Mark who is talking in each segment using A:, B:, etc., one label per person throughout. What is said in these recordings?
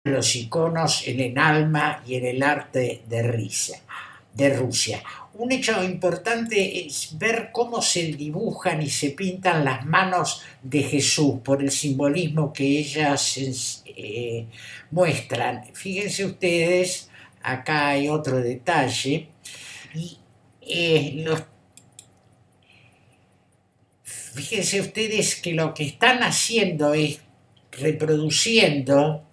A: los iconos en el alma y en el arte de Rusia. Un hecho importante es ver cómo se dibujan y se pintan las manos de Jesús por el simbolismo que ellas muestran. Fíjense ustedes, acá hay otro detalle, y fíjense ustedes que lo que están haciendo es reproduciendo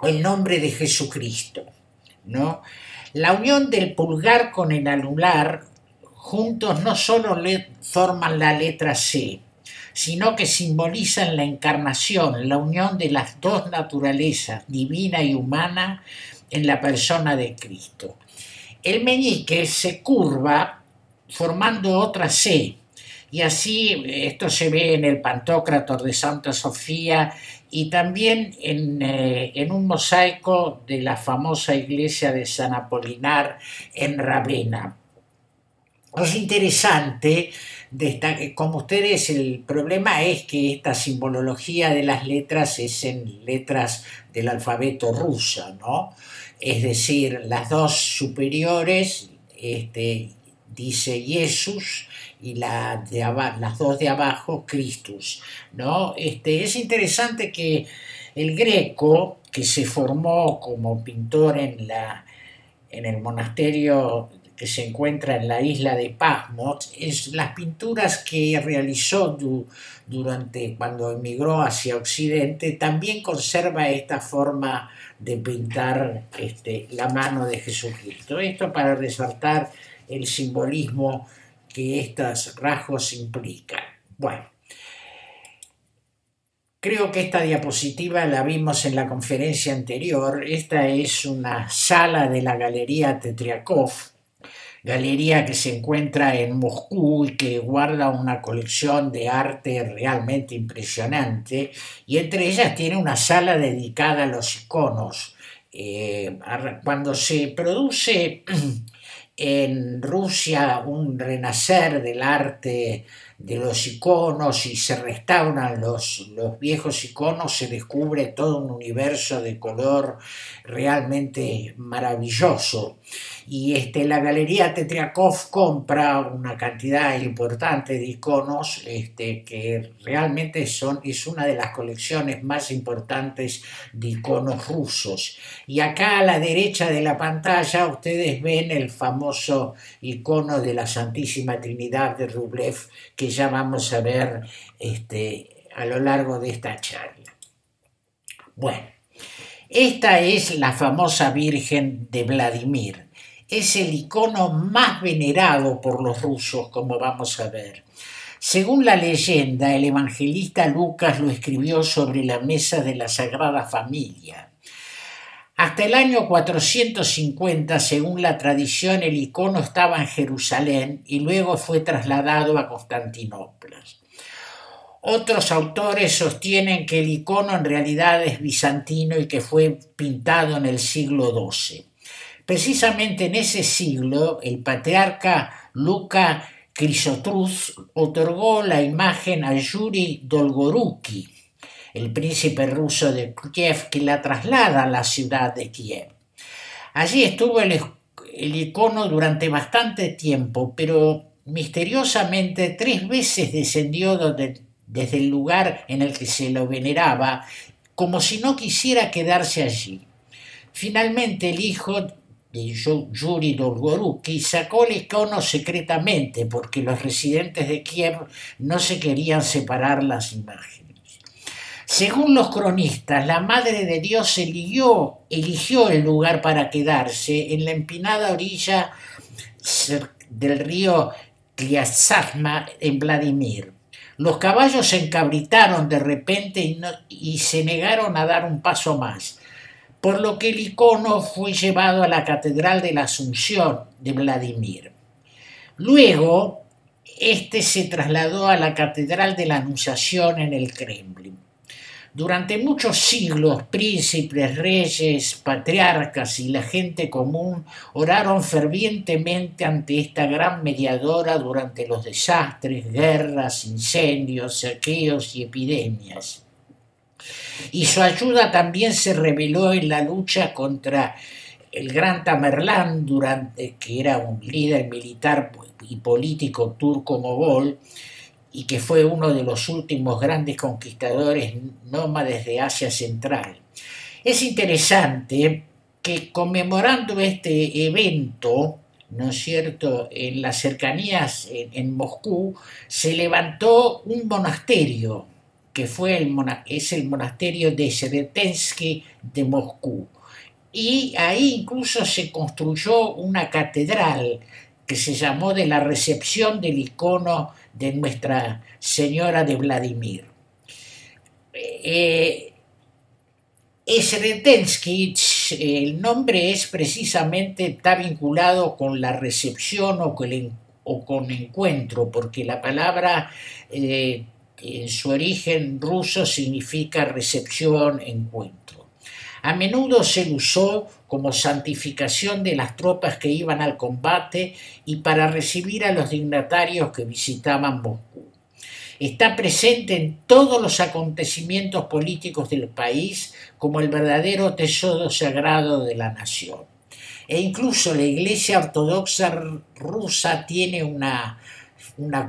A: el nombre de Jesucristo, ¿no? La unión del pulgar con el anular juntos no solo forman la letra C, sino que simbolizan la encarnación, la unión de las dos naturalezas, divina y humana, en la persona de Cristo. El meñique se curva formando otra C, y así esto se ve en el Pantocrátor de Santa Sofía y también en un mosaico de la famosa iglesia de San Apolinar en Ravenna. Es interesante, como ustedes, el problema es que esta simbología de las letras es en letras del alfabeto ruso, ¿no? Es decir, las dos superiores dice Jesús y las dos de abajo Christus, ¿no? Es interesante que el Greco, que se formó como pintor en el monasterio que se encuentra en la isla de Patmos, las pinturas que realizó durante cuando emigró hacia Occidente, también conserva esta forma de pintar la mano de Jesucristo. Esto para resaltar el simbolismo que estos rasgos implican. Bueno, creo que esta diapositiva la vimos en la conferencia anterior. Esta es una sala de la Galería Tetriakov, galería que se encuentra en Moscú y que guarda una colección de arte realmente impresionante, y entre ellas tiene una sala dedicada a los iconos. Cuando se produce en Rusia un renacer del arte de los iconos y se restauran los viejos iconos, se descubre todo un universo de color realmente maravilloso. Y la Galería Tetriakov compra una cantidad importante de iconos que realmente es una de las colecciones más importantes de iconos rusos. Y acá a la derecha de la pantalla ustedes ven el famoso icono de la Santísima Trinidad de Rublev, que ya vamos a ver a lo largo de esta charla. Bueno, esta es la famosa Virgen de Vladimir. Es el icono más venerado por los rusos, como vamos a ver. Según la leyenda, el evangelista Lucas lo escribió sobre la mesa de la Sagrada Familia. Hasta el año 450, según la tradición, el icono estaba en Jerusalén y luego fue trasladado a Constantinopla. Otros autores sostienen que el icono en realidad es bizantino y que fue pintado en el siglo XII. Precisamente en ese siglo, el patriarca Luca Chrysotrus otorgó la imagen a Yuri Dolgoruki, el príncipe ruso de Kiev, que la traslada a la ciudad de Kiev. Allí estuvo el icono durante bastante tiempo, pero misteriosamente 3 veces descendió desde el lugar en el que se lo veneraba, como si no quisiera quedarse allí. Finalmente el hijo de Yuri Dolgoruki sacó el icono secretamente porque los residentes de Kiev no se querían separar las imágenes. Según los cronistas, la Madre de Dios eligió el lugar para quedarse en la empinada orilla del río Kliazma en Vladimir. Los caballos se encabritaron de repente y se negaron a dar un paso más, por lo que el icono fue llevado a la Catedral de la Asunción de Vladimir. Luego, se trasladó a la Catedral de la Anunciación en el Kremlin. Durante muchos siglos, príncipes, reyes, patriarcas y la gente común oraron fervientemente ante esta gran mediadora durante los desastres, guerras, incendios, saqueos y epidemias. Y su ayuda también se reveló en la lucha contra el gran Tamerlán, que era un líder militar y político turco-mogol, y que fue uno de los últimos grandes conquistadores nómades de Asia Central. Es interesante que conmemorando este evento, ¿no es cierto?, en las cercanías, en Moscú, se levantó un monasterio, que es el monasterio de Sretensky de Moscú. Y ahí incluso se construyó una catedral que se llamó de la recepción del icono de Nuestra Señora de Vladimir. Sretensky, el nombre es precisamente, está vinculado con la recepción o con encuentro, porque la palabra en su origen ruso significa recepción, encuentro. A menudo se usó como santificación de las tropas que iban al combate y para recibir a los dignatarios que visitaban Moscú. Está presente en todos los acontecimientos políticos del país como el verdadero tesoro sagrado de la nación. E incluso la Iglesia Ortodoxa rusa tiene una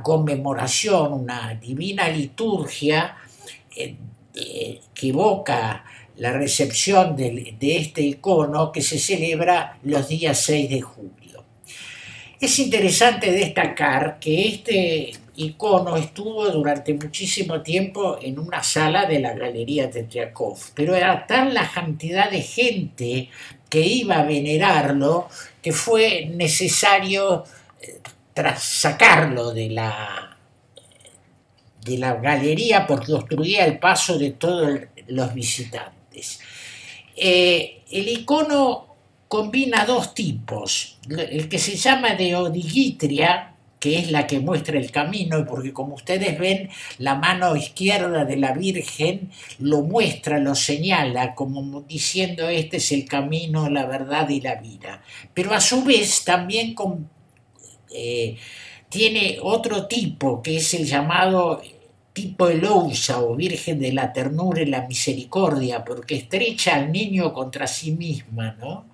A: conmemoración, una divina liturgia que evoca la recepción de este icono que se celebra los días 6 de julio. Es interesante destacar que este icono estuvo durante muchísimo tiempo en una sala de la Galería Tetriakov, pero era tal la cantidad de gente que iba a venerarlo que fue necesario sacarlo de la galería porque obstruía el paso de todos los visitantes. El icono combina dos tipos, el que se llama de Odigitria, que es la que muestra el camino, porque como ustedes ven, la mano izquierda de la Virgen lo muestra, lo señala, como diciendo este es el camino, la verdad y la vida. Pero a su vez también tiene otro tipo, que es el llamado tipo Elousa o Virgen de la Ternura y la Misericordia, porque estrecha al niño contra sí misma, ¿no?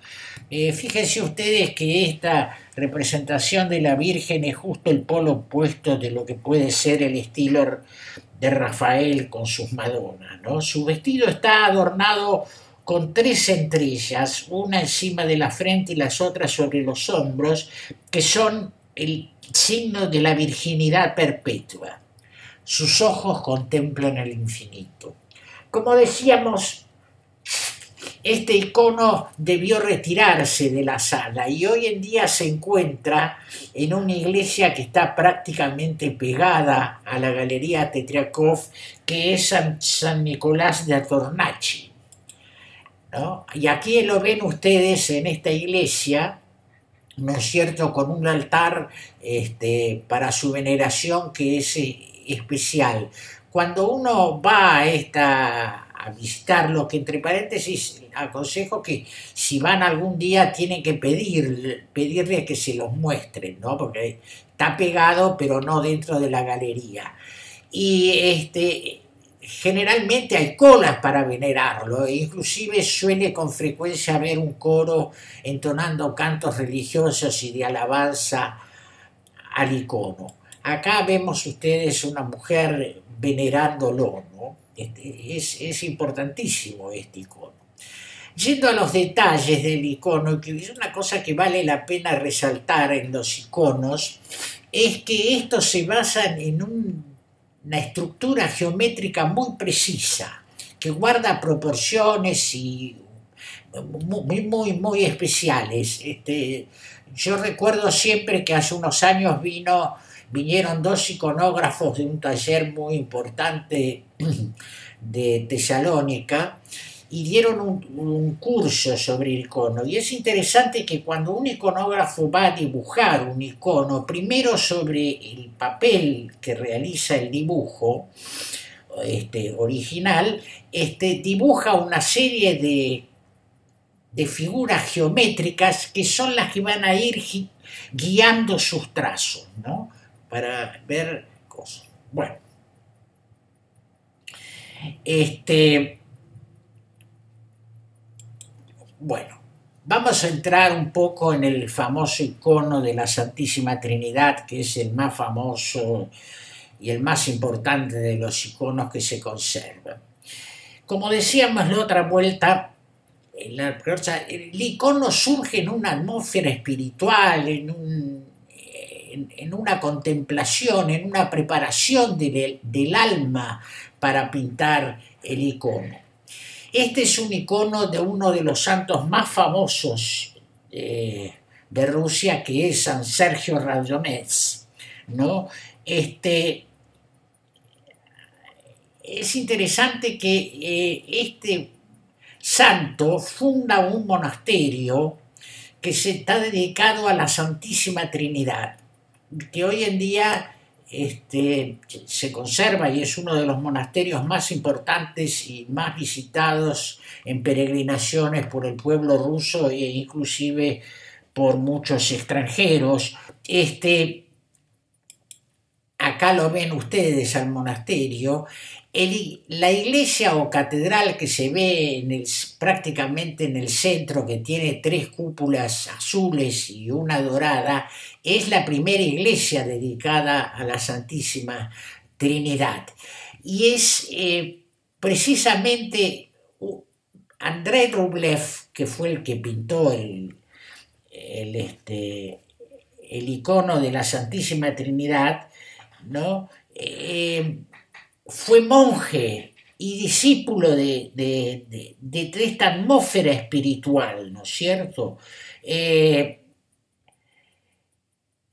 A: Fíjense ustedes que esta representación de la Virgen es justo el polo opuesto de lo que puede ser el estilo de Rafael con sus Madonas, ¿no? Su vestido está adornado con 3 estrellas, una encima de la frente y las otras sobre los hombros, que son el signo de la virginidad perpetua. Sus ojos contemplan el infinito. Como decíamos, este icono debió retirarse de la sala y hoy en día se encuentra en una iglesia que está prácticamente pegada a la Galería Tetriakov, que es San Nicolás de Tornachi, ¿no? Y aquí lo ven ustedes en esta iglesia, ¿no es cierto?, con un altar para su veneración que es especial. Cuando uno va a visitarlo, que entre paréntesis aconsejo que si van algún día tienen que pedirle que se los muestren, ¿no? Porque está pegado pero no dentro de la galería. Y generalmente hay colas para venerarlo, e inclusive suele con frecuencia haber un coro entonando cantos religiosos y de alabanza al icono. Acá vemos ustedes una mujer venerándolo, ¿no? Es importantísimo este icono. Yendo a los detalles del icono, que es una cosa que vale la pena resaltar en los iconos, es que estos se basan en una estructura geométrica muy precisa, que guarda proporciones y muy especiales. Yo recuerdo siempre que hace unos años vinieron 2 iconógrafos de un taller muy importante de Tesalónica y dieron un curso sobre el icono. Y es interesante que cuando un iconógrafo va a dibujar un icono, primero sobre el papel que realiza el dibujo original, dibuja una serie de figuras geométricas que son las que van a ir guiando sus trazos, ¿no? Para ver cosas. Bueno, Bueno, vamos a entrar un poco en el famoso icono de la Santísima Trinidad, que es el más famoso y el más importante de los iconos que se conservan. Como decíamos la otra vuelta, el icono surge en una atmósfera espiritual, en una contemplación, en una preparación del alma para pintar el icono. Este es un icono de uno de los santos más famosos de Rusia, que es San Sergio Radonez, ¿no? Es interesante que este santo funda un monasterio que está dedicado a la Santísima Trinidad, que hoy en día se conserva y es uno de los monasterios más importantes y más visitados en peregrinaciones por el pueblo ruso e inclusive por muchos extranjeros. Acá lo ven ustedes al monasterio. La iglesia o catedral que se ve prácticamente en el centro, que tiene 3 cúpulas azules y una dorada, es la primera iglesia dedicada a la Santísima Trinidad. Y es precisamente Andrei Rublev, que fue el que pintó el icono de la Santísima Trinidad, ¿no? Fue monje y discípulo de esta atmósfera espiritual, ¿no es cierto?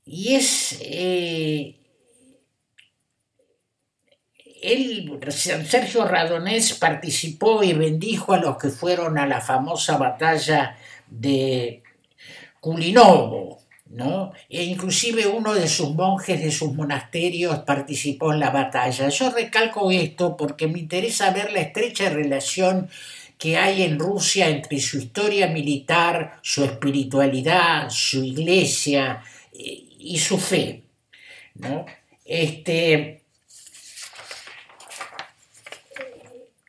A: Y es Sergio Radonez participó y bendijo a los que fueron a la famosa batalla de Kulinovo, ¿no? E inclusive uno de sus monjes de sus monasterios participó en la batalla. Yo recalco esto porque me interesa ver la estrecha relación que hay en Rusia entre su historia militar, su espiritualidad, su iglesia y su fe, ¿no?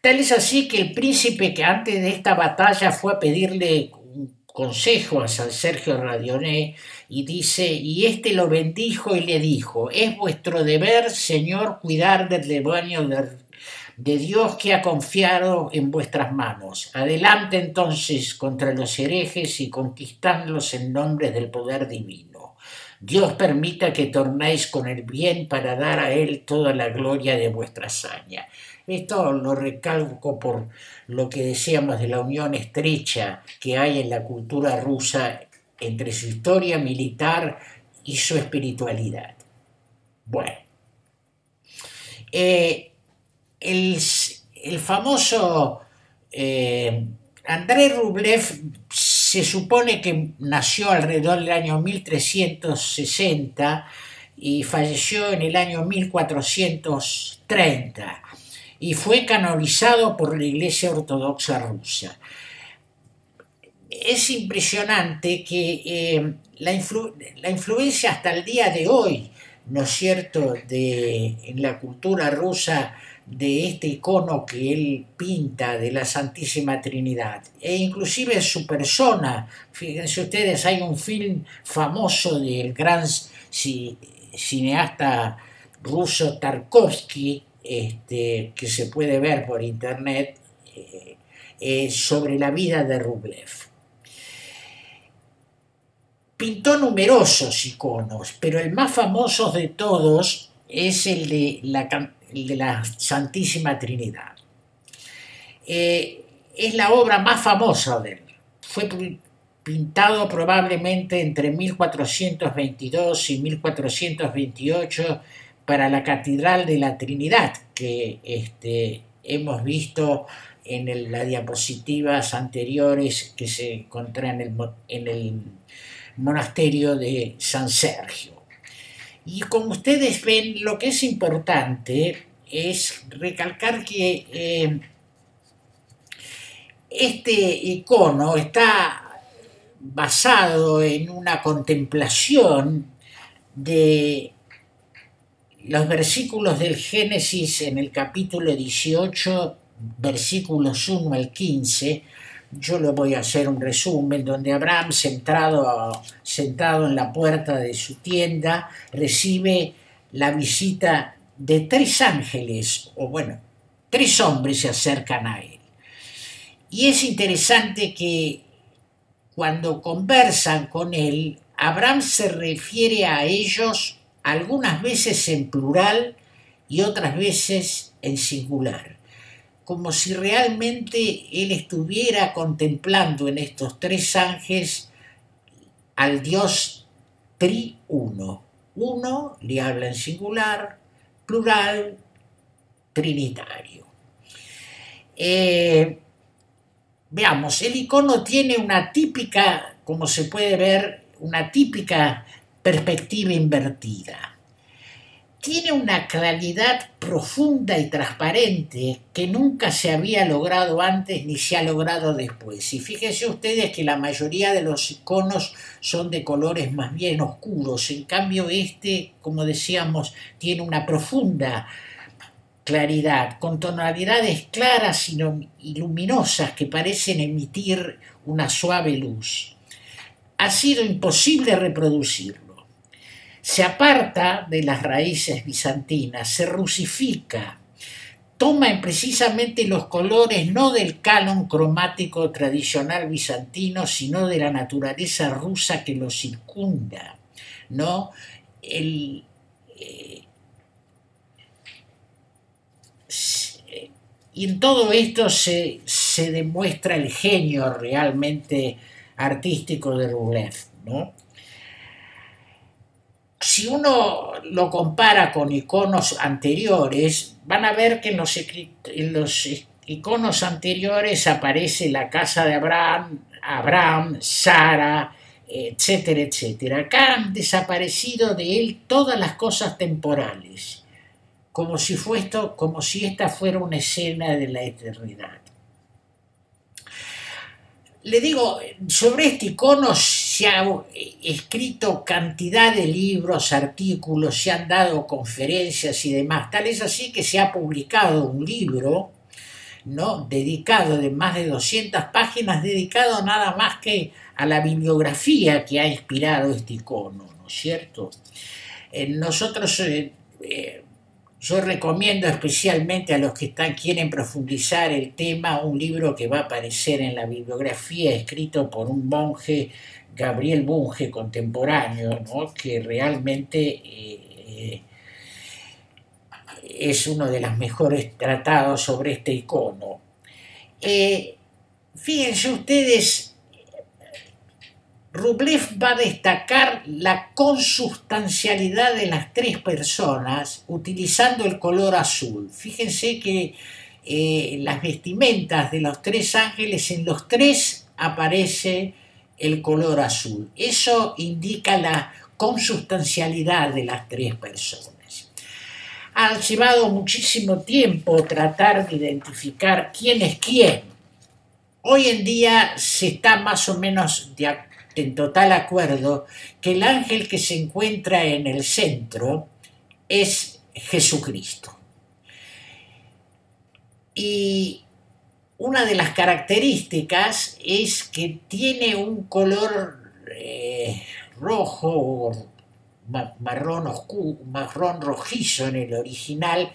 A: Tal es así que el príncipe, que antes de esta batalla fue a pedirle un consejo a San Sergio Radonez, y dice, y lo bendijo y le dijo: es vuestro deber, Señor, cuidar del rebaño de Dios que ha confiado en vuestras manos. Adelante entonces contra los herejes y conquistadlos en nombre del poder divino. Dios permita que tornéis con el bien para dar a Él toda la gloria de vuestra hazaña. Esto lo recalco por lo que decíamos de la unión estrecha que hay en la cultura rusa entre su historia militar y su espiritualidad. Bueno, el famoso Andrei Rublev se supone que nació alrededor del año 1360 y falleció en el año 1430 y fue canonizado por la Iglesia Ortodoxa rusa. Es impresionante que la influencia hasta el día de hoy, ¿no es cierto?, en la cultura rusa, de este icono que él pinta de la Santísima Trinidad, e inclusive su persona. Fíjense ustedes, hay un film famoso del gran cineasta ruso Tarkovsky, que se puede ver por internet, sobre la vida de Rublev. Pintó numerosos iconos, pero el más famoso de todos es el de la Santísima Trinidad. Es la obra más famosa de él. Fue pintado probablemente entre 1422 y 1428 para la Catedral de la Trinidad, que hemos visto en las diapositivas anteriores que se encuentran en el monasterio de San Sergio. Y como ustedes ven, lo que es importante es recalcar que este icono está basado en una contemplación de los versículos del Génesis en el capítulo 18 versículos 1 al 15, yo le voy a hacer un resumen, donde Abraham, sentado en la puerta de su tienda, recibe la visita de tres ángeles, o bueno, tres hombres se acercan a él. Y es interesante que cuando conversan con él, Abraham se refiere a ellos algunas veces en plural y otras veces en singular, como si realmente él estuviera contemplando en estos tres ángeles al Dios triuno. Uno le habla en singular, plural, trinitario. Veamos, el icono tiene una típica, como se puede ver, una típica perspectiva invertida. Tiene una claridad profunda y transparente que nunca se había logrado antes ni se ha logrado después. Y fíjense ustedes que la mayoría de los iconos son de colores más bien oscuros. En cambio este, como decíamos, tiene una profunda claridad, con tonalidades claras y luminosas que parecen emitir una suave luz. Ha sido imposible reproducirlo. Se aparta de las raíces bizantinas, se rusifica, toma precisamente los colores no del canon cromático tradicional bizantino, sino de la naturaleza rusa que lo circunda, ¿no? Y en todo esto se demuestra el genio realmente artístico de Rublev, ¿no? Si uno lo compara con iconos anteriores, van a ver que en los iconos anteriores aparece la casa de Abraham, Sara, etcétera, etcétera. Acá han desaparecido de él todas las cosas temporales, como si esta fuera una escena de la eternidad. Le digo, sobre este icono se ha escrito cantidad de libros, artículos, se han dado conferencias y demás. Tal es así que se ha publicado un libro, ¿no?, dedicado, de más de 200 páginas, dedicado nada más que a la bibliografía que ha inspirado este icono, ¿no es cierto? Yo recomiendo especialmente a los que quieren profundizar el tema un libro que va a aparecer en la bibliografía, escrito por un monje, Gabriel Bunge, contemporáneo, ¿no?, que realmente es uno de los mejores tratados sobre este icono. Fíjense ustedes, Rublev va a destacar la consubstancialidad de las tres personas utilizando el color azul. Fíjense que las vestimentas de los tres ángeles, en los tres aparece el color azul. Eso indica la consubstancialidad de las tres personas. Ha llevado muchísimo tiempo tratar de identificar quién es quién. Hoy en día se está más o menos en total acuerdo que el ángel que se encuentra en el centro es Jesucristo. Y una de las características es que tiene un color rojo o marrón oscuro, marrón rojizo en el original,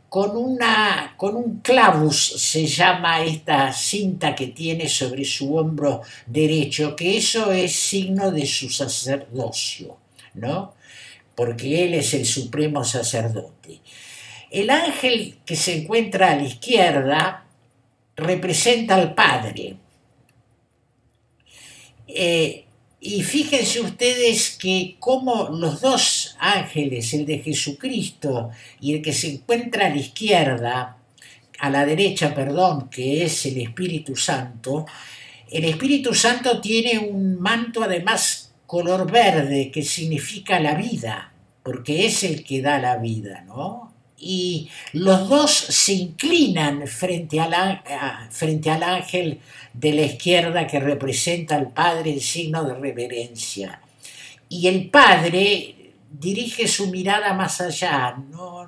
A: con un clavus, se llama esta cinta que tiene sobre su hombro derecho, que eso es signo de su sacerdocio, ¿no?, porque él es el supremo sacerdote. El ángel que se encuentra a la izquierda representa al Padre. Y fíjense ustedes que como los dos ángeles, el de Jesucristo y el que se encuentra a la izquierda, a la derecha, perdón, que es el Espíritu Santo, el Espíritu Santo tiene un manto además color verde que significa la vida, porque es el que da la vida, ¿no? Y los dos se inclinan frente al ángel de la izquierda, que representa al Padre en signo de reverencia. Y el Padre dirige su mirada más allá, ¿no?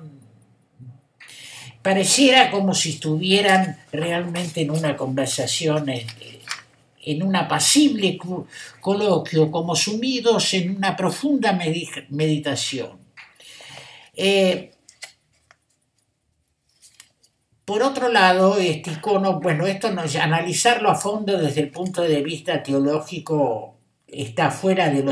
A: Pareciera como si estuvieran realmente en una conversación, en un apacible coloquio, como sumidos en una profunda meditación. Por otro lado, este icono, bueno, esto no, analizarlo a fondo desde el punto de vista teológico está fuera de,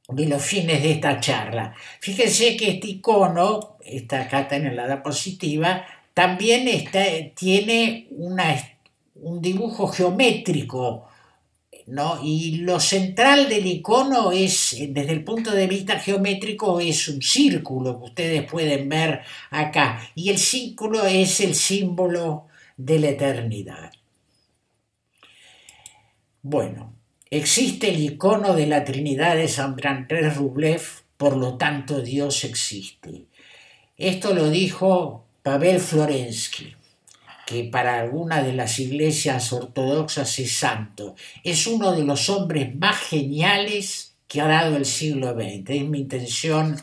A: de los fines de esta charla. Fíjense que este icono, esta acá en la diapositiva, también tiene un dibujo geométrico, ¿no? Y lo central del icono es, desde el punto de vista geométrico, es un círculo que ustedes pueden ver acá. Y el círculo es el símbolo de la eternidad. Bueno, existe el icono de la Trinidad de San Andrés Rublev, por lo tanto Dios existe. Esto lo dijo Pavel Florensky, que para algunas de las iglesias ortodoxas es santo. Es uno de los hombres más geniales que ha dado el siglo XX. Es mi intención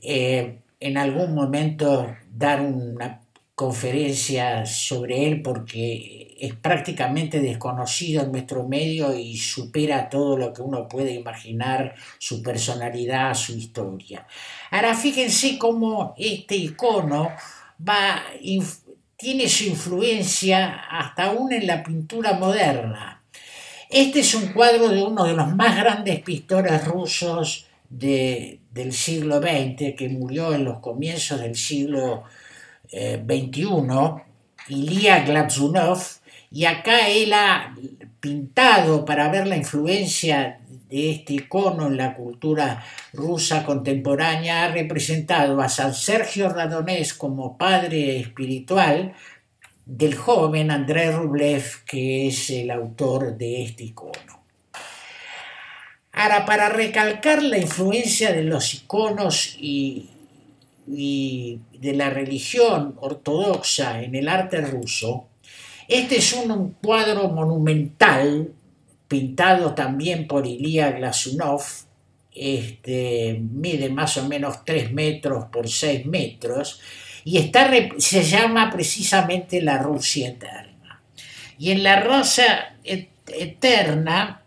A: en algún momento dar una conferencia sobre él, porque es prácticamente desconocido en nuestro medio y supera todo lo que uno puede imaginar, su personalidad, su historia. Ahora fíjense cómo este icono tiene su influencia hasta aún en la pintura moderna. Este es un cuadro de uno de los más grandes pintores rusos del siglo XX, que murió en los comienzos del siglo XXI, Ilya Glazunov, y acá él ha pintado, para ver la influencia de este icono en la cultura rusa contemporánea, ha representado a San Sergio Radonés como padre espiritual del joven Andrei Rublev, que es el autor de este icono. Ahora, para recalcar la influencia de los iconos y de la religión ortodoxa en el arte ruso, este es un cuadro monumental, pintado también por Ilya Glazunov. Mide más o menos 3 metros por 6 metros, y se llama precisamente La Rusia Eterna. Y en La Rusia Eterna,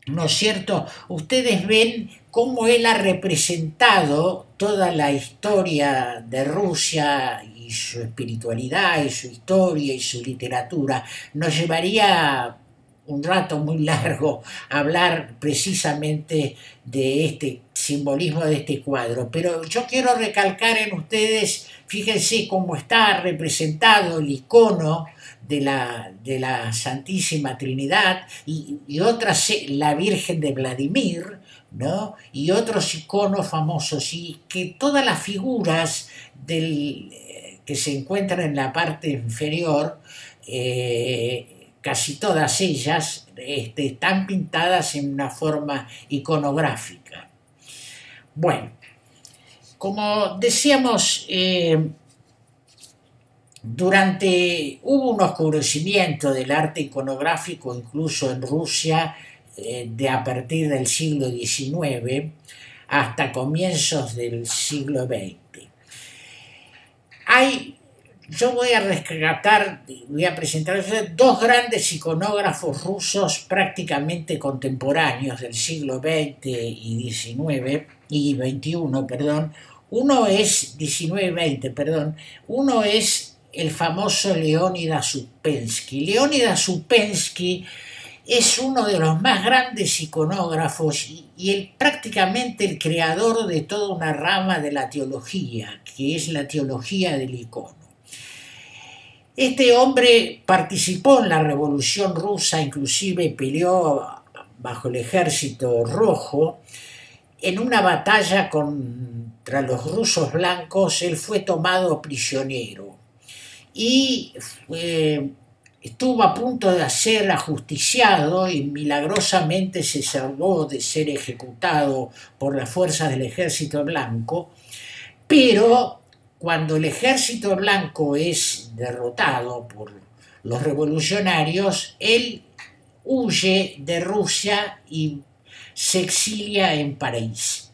A: ¿no es cierto?, ustedes ven cómo él ha representado toda la historia de Rusia y su espiritualidad y su historia y su literatura. Nos llevaría un rato muy largo hablar precisamente de este simbolismo de este cuadro, pero yo quiero recalcar en ustedes, fíjense cómo está representado el icono de la Santísima Trinidad y otras, la Virgen de Vladimir, ¿no?, y otros iconos famosos, y que todas las figuras que se encuentran en la parte inferior, casi todas ellas están pintadas en una forma iconográfica. Bueno, como decíamos, hubo un oscurecimiento del arte iconográfico incluso en Rusia a partir del siglo XIX hasta comienzos del siglo XX. Yo voy a presentar dos grandes iconógrafos rusos prácticamente contemporáneos del siglo XX y XXI, perdón. Uno es el famoso Leónidas Uspensky. Leónidas Uspensky es uno de los más grandes iconógrafos y prácticamente el creador de toda una rama de la teología, que es la teología del icono. Este hombre participó en la Revolución Rusa, inclusive peleó bajo el Ejército Rojo. En una batalla contra los rusos blancos, él fue tomado prisionero y estuvo a punto de ser ajusticiado y milagrosamente se salvó de ser ejecutado por las fuerzas del Ejército Blanco, pero cuando el Ejército Blanco es derrotado por los revolucionarios, él huye de Rusia y se exilia en París.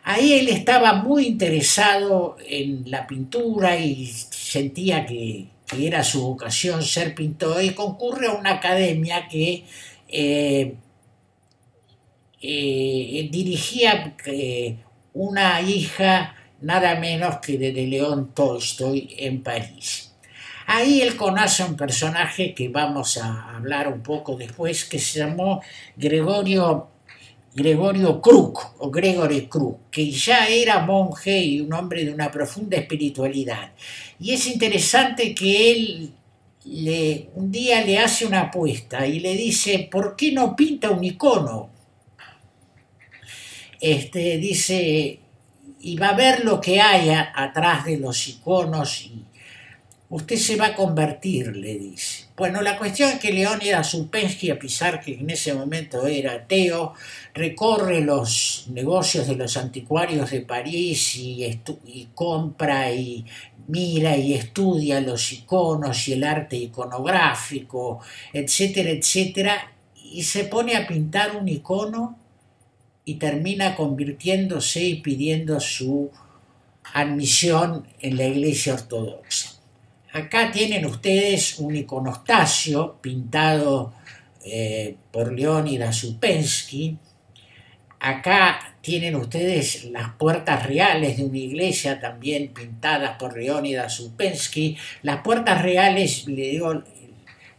A: Ahí él estaba muy interesado en la pintura y sentía que era su vocación ser pintor y concurre a una academia que eh, dirigía una hija nada menos que de León Tolstoy en París. Ahí él conoce a un personaje que vamos a hablar un poco después, que se llamó Gregorio Kruk o Gregory Kruk, que ya era monje y un hombre de una profunda espiritualidad. Y es interesante que él un día le hace una apuesta y le dice, ¿por qué no pinta un icono? Dice, y va a ver lo que hay atrás de los iconos y usted se va a convertir, le dice. Bueno, la cuestión es que Leónidas Upensky, a pesar que en ese momento era ateo, recorre los negocios de los anticuarios de París y compra y mira y estudia los iconos y el arte iconográfico, etcétera, etcétera, y se pone a pintar un icono y termina convirtiéndose y pidiendo su admisión en la Iglesia Ortodoxa. Acá tienen ustedes un iconostasio pintado por Leónidas Upensky. Acá tienen ustedes las puertas reales de una iglesia también pintadas por Leónidas Upensky. Las puertas reales, le digo,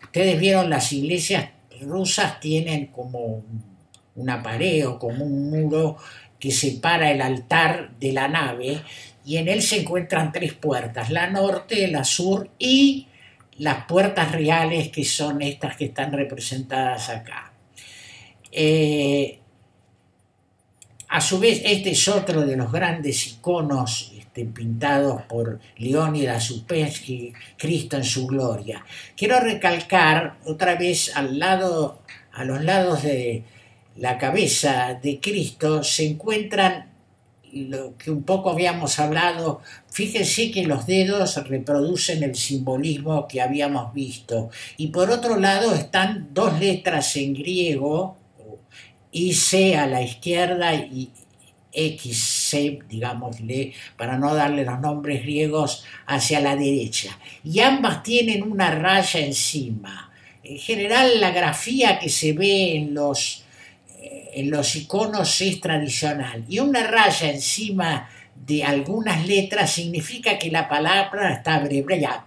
A: ustedes vieron las iglesias rusas tienen como una pared o como un muro que separa el altar de la nave y en él se encuentran tres puertas, la norte, la sur y las puertas reales que son estas que están representadas acá. A su vez, este es otro de los grandes iconos pintados por Leónidas Upensky, Cristo en su gloria. Quiero recalcar otra vez a los lados de la cabeza de Cristo se encuentran lo que un poco habíamos hablado. Fíjense que los dedos reproducen el simbolismo que habíamos visto. Y por otro lado están dos letras en griego, IC a la izquierda y XC, digámosle, para no darle los nombres griegos, hacia la derecha. Y ambas tienen una raya encima. En general, la grafía que se ve en los iconos es tradicional. Y una raya encima de algunas letras significa que la palabra está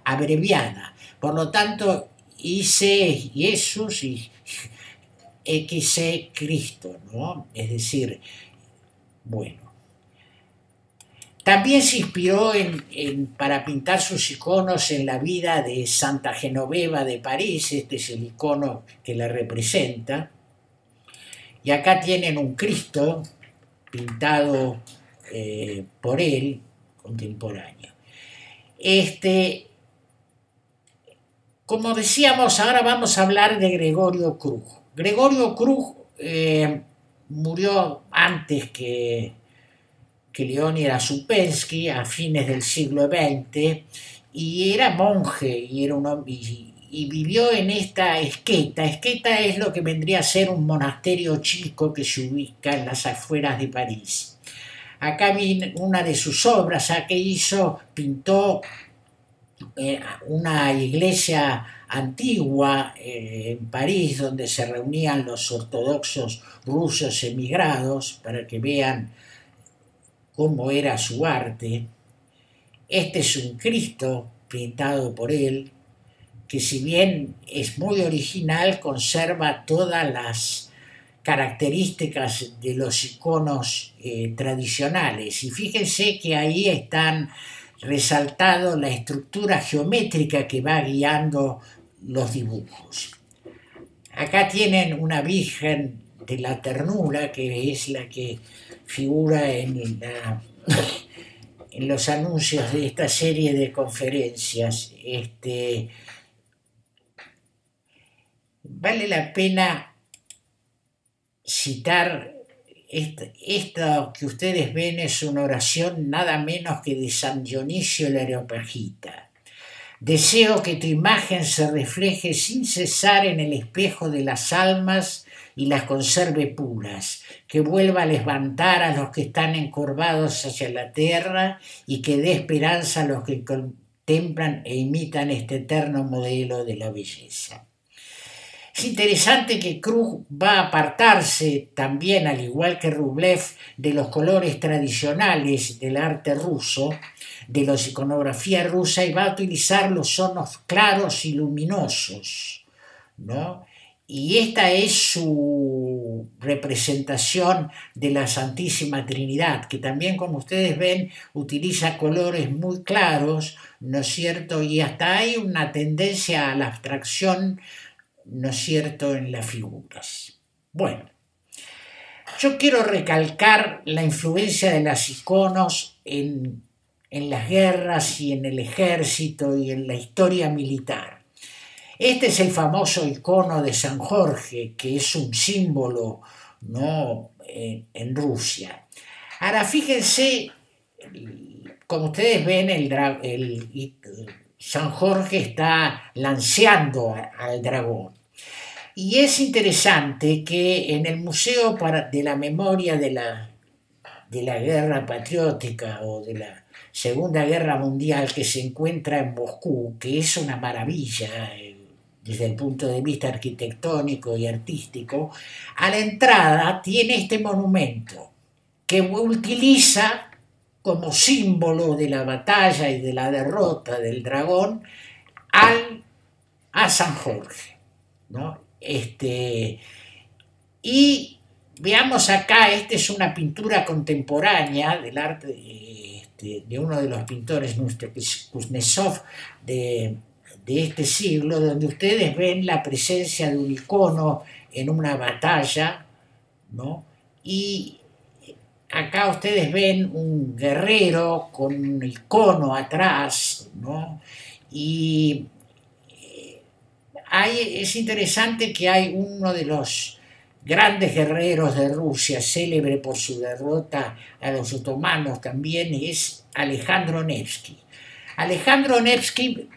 A: abreviada. Por lo tanto, IC es Jesús y XC Cristo, ¿no? Es decir, bueno. También se inspiró para pintar sus iconos en la vida de Santa Genoveva de París. Este es el icono que la representa. Y acá tienen un Cristo pintado por él, contemporáneo. Como decíamos, ahora vamos a hablar de Gregorio Krug. Gregorio Krug murió antes que Leónidas Upensky, a fines del siglo XX, y era monje y era un hombre. Y vivió en esta Esqueta. Esqueta es lo que vendría a ser un monasterio chico que se ubica en las afueras de París. Acá viene una de sus obras, que hizo, pintó una iglesia antigua en París donde se reunían los ortodoxos rusos emigrados para que vean cómo era su arte. Este es un Cristo pintado por él, que si bien es muy original, conserva todas las características de los iconos tradicionales. Y fíjense que ahí están resaltado la estructura geométrica que va guiando los dibujos. Acá tienen una Virgen de la Ternura, que es la que figura en los anuncios de esta serie de conferencias. Vale la pena citar esto que ustedes ven es una oración nada menos que de San Dionisio el Areopagita. Deseo que tu imagen se refleje sin cesar en el espejo de las almas y las conserve puras, que vuelva a levantar a los que están encorvados hacia la tierra y que dé esperanza a los que contemplan e imitan este eterno modelo de la belleza. Es interesante que Krug va a apartarse también, al igual que Rublev, de los colores tradicionales del arte ruso, de la iconografía rusa, y va a utilizar los tonos claros y luminosos, ¿no? Y esta es su representación de la Santísima Trinidad, que también, como ustedes ven, utiliza colores muy claros, ¿no es cierto? Y hasta hay una tendencia a la abstracción, ¿no es cierto?, en las figuras. Bueno, yo quiero recalcar la influencia de los iconos en las guerras y en el ejército y en la historia militar. Este es el famoso icono de San Jorge, que es un símbolo, ¿no?, en Rusia. Ahora, fíjense, como ustedes ven, San Jorge está lanceando al dragón. Y es interesante que en el Museo de la Memoria de la Guerra Patriótica o de la Segunda Guerra Mundial, que se encuentra en Moscú, que es una maravilla desde el punto de vista arquitectónico y artístico, a la entrada tiene este monumento que utiliza como símbolo de la batalla y de la derrota del dragón a San Jorge, ¿no? Y veamos acá, esta es una pintura contemporánea del arte de uno de los pintores, Kuznetsov, de este siglo, donde ustedes ven la presencia de un icono en una batalla, ¿no? Y acá ustedes ven un guerrero con un icono atrás, ¿no? Y es interesante que hay uno de los grandes guerreros de Rusia, célebre por su derrota a los otomanos también, es Alejandro Nevsky. Alejandro Nevsky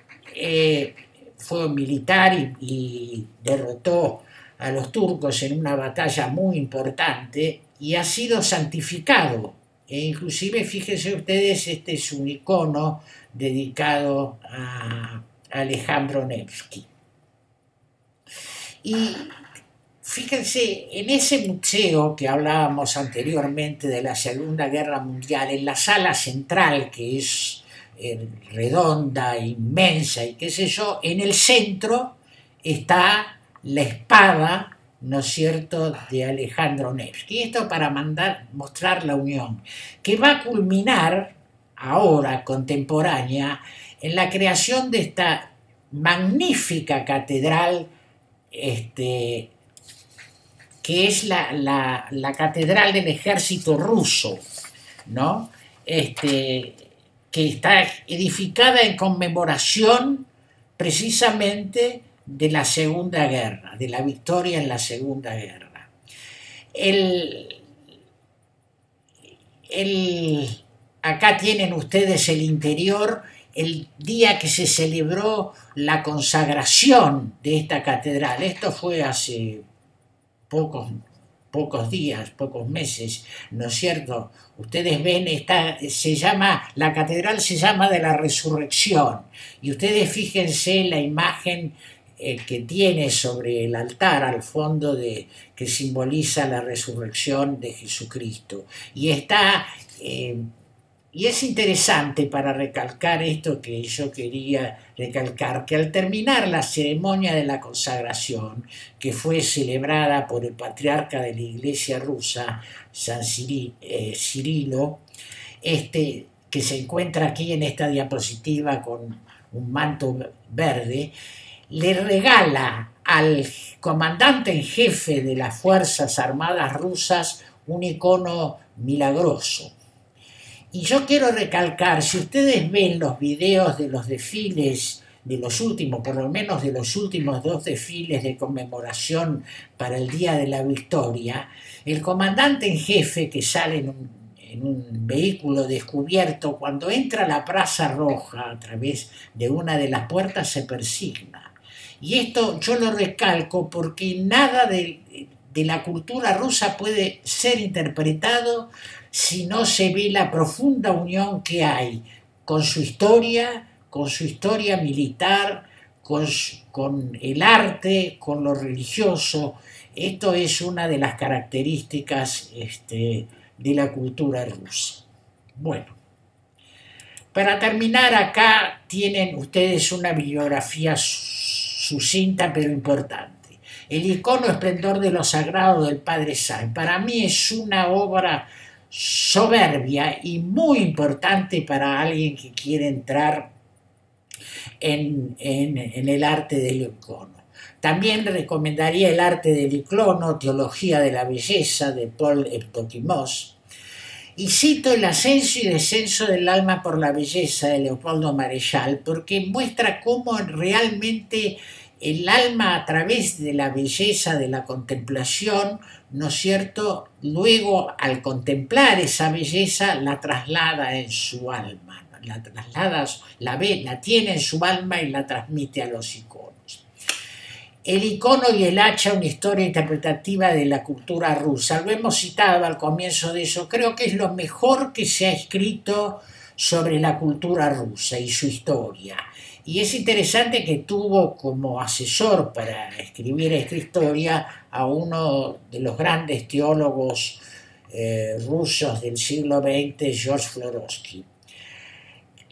A: fue un militar y derrotó a los turcos en una batalla muy importante y ha sido santificado. Inclusive, fíjense ustedes, este es un icono dedicado a Alejandro Nevsky. Y fíjense, en ese museo que hablábamos anteriormente de la Segunda Guerra Mundial, en la sala central, que es redonda, inmensa y qué sé yo, en el centro está la espada, ¿no es cierto?, de Alejandro Nevsky. Esto para mostrar la unión, que va a culminar ahora, contemporánea, en la creación de esta magnífica catedral, que es la catedral del ejército ruso, ¿no? Que está edificada en conmemoración precisamente de la Segunda Guerra, de la victoria en la Segunda Guerra. Acá tienen ustedes el interior, el día que se celebró la consagración de esta catedral. Esto fue hace pocos días, pocos meses, ¿no es cierto? Ustedes ven, la catedral se llama de la Resurrección, y ustedes fíjense la imagen que tiene sobre el altar al fondo que simboliza la resurrección de Jesucristo. Y es interesante para recalcar esto que yo quería recalcar, que al terminar la ceremonia de la consagración, que fue celebrada por el patriarca de la Iglesia rusa, San Cirilo, que se encuentra aquí en esta diapositiva con un manto verde, le regala al comandante en jefe de las Fuerzas Armadas rusas un icono milagroso. Y yo quiero recalcar, si ustedes ven los videos de los desfiles de los últimos, por lo menos de los últimos 2 desfiles de conmemoración para el Día de la Victoria, el comandante en jefe, que sale en un vehículo descubierto, cuando entra a la Plaza Roja a través de una de las puertas, se persigna. Y esto yo lo recalco porque nada de de la cultura rusa puede ser interpretado si no se ve la profunda unión que hay con su historia militar, con el arte, con lo religioso. Esto es una de las características de la cultura rusa. Bueno, para terminar, acá tienen ustedes una bibliografía sucinta pero importante. El icono esplendor de lo sagrado del Padre Sáenz. Para mí es una obra soberbia y muy importante para alguien que quiere entrar en el arte del icono. También recomendaría el arte del icono, Teología de la Belleza, de Paul Evdokimov. Y cito El ascenso y descenso del alma por la belleza de Leopoldo Marechal, porque muestra cómo realmente el alma, a través de la belleza de la contemplación, ¿no es cierto?, luego al contemplar esa belleza la traslada en su alma, la traslada, la ve, la tiene en su alma y la transmite a los iconos. El icono y el hacha, una historia interpretativa de la cultura rusa. Lo hemos citado al comienzo de eso. Creo que es lo mejor que se ha escrito sobre la cultura rusa y su historia. Y es interesante que tuvo como asesor para escribir esta historia a uno de los grandes teólogos rusos del siglo XX, George Florovsky.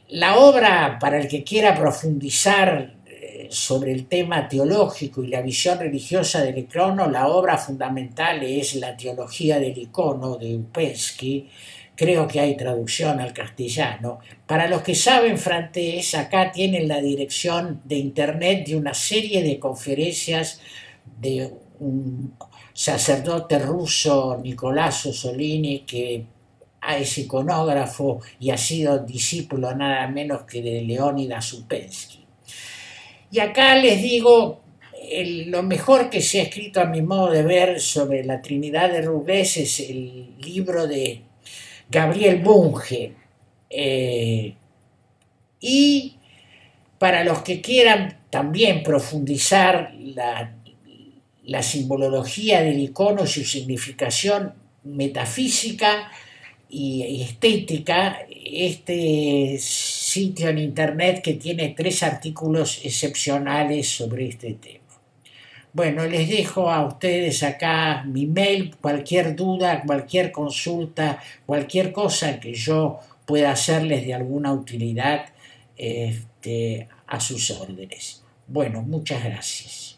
A: La obra, para el que quiera profundizar sobre el tema teológico y la visión religiosa del icono, la obra fundamental es La teología del icono de Upensky. Creo que hay traducción al castellano. Para los que saben francés, acá tienen la dirección de internet de una serie de conferencias de un sacerdote ruso, Nicolás Ossolini, que es iconógrafo y ha sido discípulo nada menos que de Leónidas Upensky. Y acá les digo, lo mejor que se ha escrito a mi modo de ver sobre la Trinidad de Rubbés es el libro de Gabriel Bunge. Y para los que quieran también profundizar la simbología del icono y su significación metafísica y estética, este sitio en internet que tiene 3 artículos excepcionales sobre este tema. Bueno, les dejo a ustedes acá mi mail, cualquier duda, cualquier consulta, cualquier cosa que yo pueda hacerles de alguna utilidad, a sus órdenes. Bueno, muchas gracias.